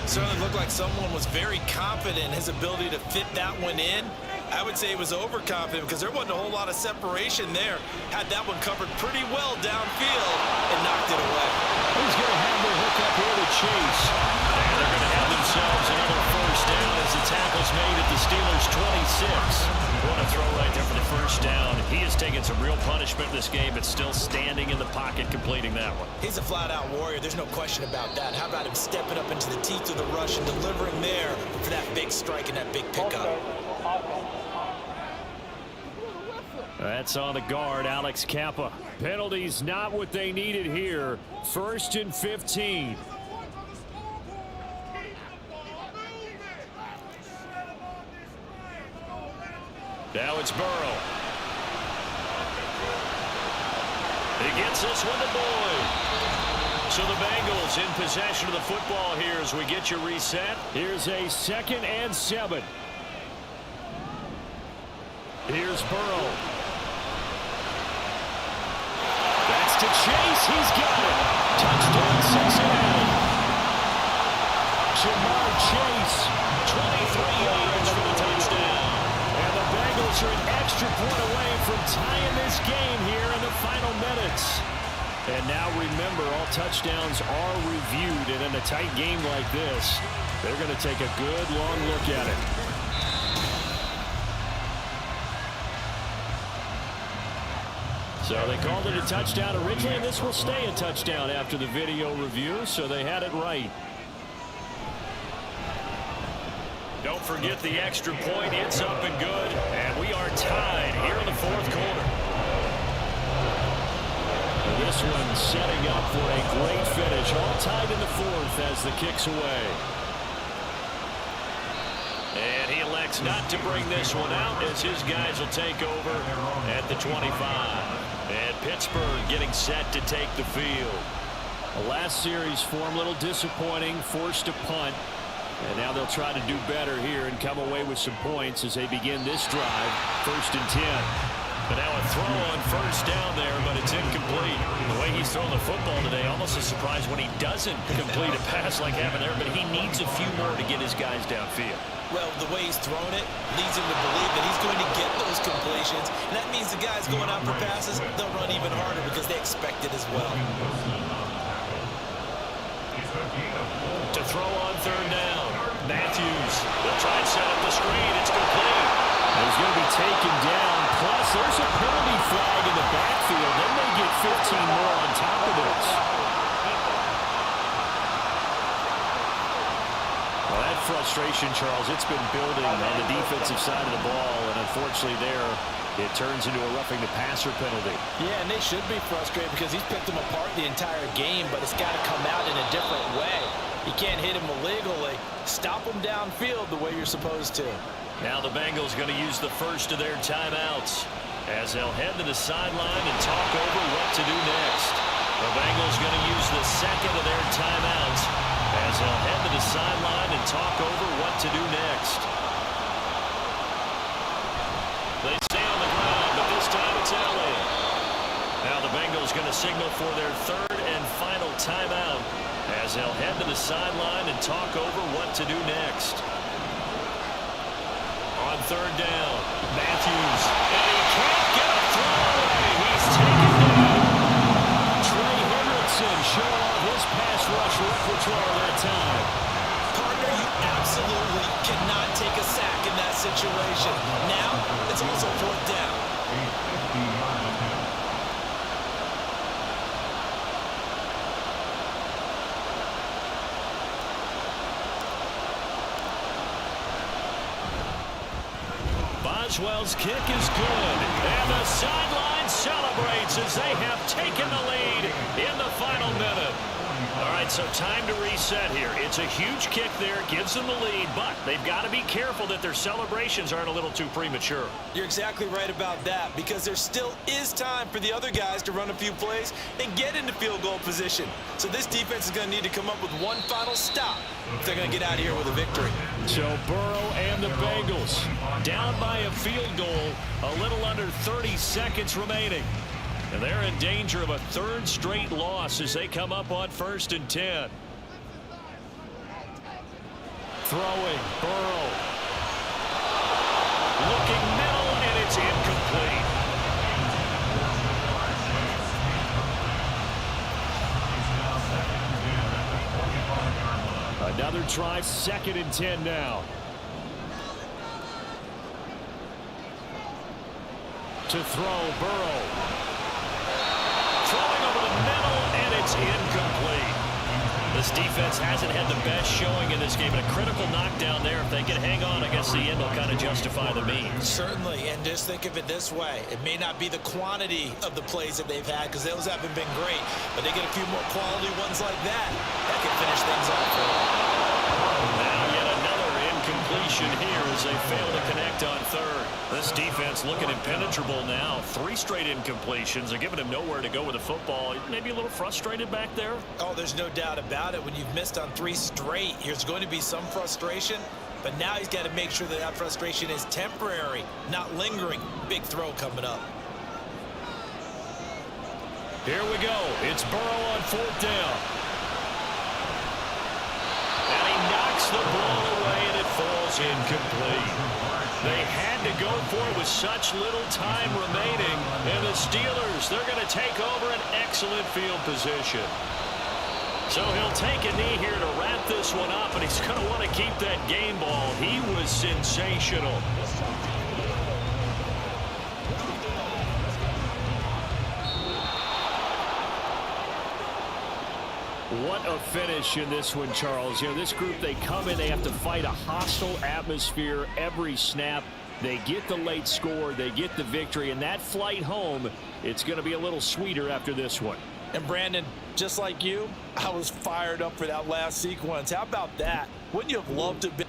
Certainly looked like someone was very confident in his ability to fit that one in. I would say he was overconfident because there wasn't a whole lot of separation there. Had that one covered pretty well downfield and knocked it away. He's going to have the hook up here to Chase. And they're going to have themselves another first down as the tackle's made at the Steelers' 26. What a throw right there for the first down. He has taken some real punishment in this game, but still standing in the pocket completing that one. He's a flat-out warrior. There's no question about that. How about him stepping up into the teeth of the rush and delivering there for that big strike and that big pickup? That's on the guard, Alex Kappa. Penalties not what they needed here. 1st and 15. Now it's Burrow. He gets this one to Boyd. So the Bengals in possession of the football here as we get you reset. Here's a 2nd and 7. Here's Burrow. That's to Chase. He's got it. Touchdown, Cincinnati. Jamar Chase. 23 yards for the touchdown. And the Bengals are an extra point away from tying this game here in the final minutes. And now remember, all touchdowns are reviewed. And in a tight game like this, they're going to take a good long look at it. So they called it a touchdown originally, and this will stay a touchdown after the video review, so they had it right. Don't forget the extra point. It's up and good. And we are tied here in the fourth quarter. This one setting up for a great finish. All tied in the fourth as the kick's away. And he elects not to bring this one out as his guys will take over at the 25. And Pittsburgh getting set to take the field. The last series form a little disappointing, forced a punt. And now they'll try to do better here and come away with some points as they begin this drive. 1st and 10. And now a throw on first down there, but it's incomplete. The way he's throwing the football today, almost a surprise when he doesn't complete a pass like happened there, but he needs a few more to get his guys downfield. Well, the way he's thrown it leads him to believe that he's going to get those completions. And that means the guys going out for passes, they'll run even harder because they expect it as well. To throw on third down, Matthews. They'll try and set up the screen. It's complete. He's going to be taken down. Plus, there's a penalty flag in the backfield. Then they get 15 more on top of this. Well, that frustration, Charles, it's been building on the defensive side of the ball, and unfortunately there, it turns into a roughing the passer penalty. Yeah, and they should be frustrated because he's picked them apart the entire game, but it's got to come out in a different way. You can't hit him illegally. Stop him downfield the way you're supposed to. Now the Bengals going to use the first of their timeouts as they'll head to the sideline and talk over what to do next. The Bengals going to use the second of their timeouts as they'll head to the sideline and talk over what to do next. They stay on the ground, but this time it's Elliott. Now the Bengals going to signal for their third and final timeout as they'll head to the sideline and talk over what to do next. On third down, Matthews, and he can't get a throw away. He's taken down. Trey Hendrickson showing off his pass rush repertoire that time. Partner, you absolutely cannot take a sack in that situation. Now, it's also fourth down. Boswell's kick is good, and the sideline celebrates as they have taken the lead in the final minute. All right, so time to reset here. It's a huge kick there, gives them the lead, but they've got to be careful that their celebrations aren't a little too premature. You're exactly right about that because there still is time for the other guys to run a few plays and get into field goal position. So this defense is going to need to come up with one final stop if they're going to get out of here with a victory. So Burrow and the Bengals Down by a field goal, a little under 30 seconds remaining. And they're in danger of a third straight loss as they come up on 1st and 10. throwing. Burrow. Looking middle, and it's incomplete. Another try, 2nd and 10 now. To throw, Burrow. Throwing over the middle, and it's incomplete. This defense hasn't had the best showing in this game, but a critical knockdown there. If they can hang on, I guess the end will kind of justify the means. Certainly, and just think of it this way. It may not be the quantity of the plays that they've had because those haven't been great, but they get a few more quality ones like that. That can finish things off for them. Now yet another incompletion here as they fail to connect on third. This defense looking impenetrable now. 3 straight incompletions. They're giving him nowhere to go with the football. Maybe a little frustrated back there. Oh, there's no doubt about it. When you've missed on 3 straight, there's going to be some frustration, but now he's got to make sure that that frustration is temporary, not lingering. Big throw coming up. Here we go. It's Burrow on 4th down. And he knocks the ball away, and it falls incomplete. They had to go for it with such little time remaining. And the Steelers, they're going to take over an excellent field position. So he'll take a knee here to wrap this one up, and he's going to want to keep that game ball. He was sensational. What a finish in this one, Charles. You know, this group, they come in, they have to fight a hostile atmosphere every snap. They get the late score, they get the victory, and that flight home, it's going to be a little sweeter after this one. And Brandon, just like you, I was fired up for that last sequence. How about that? Wouldn't you have loved to have been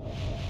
Ball.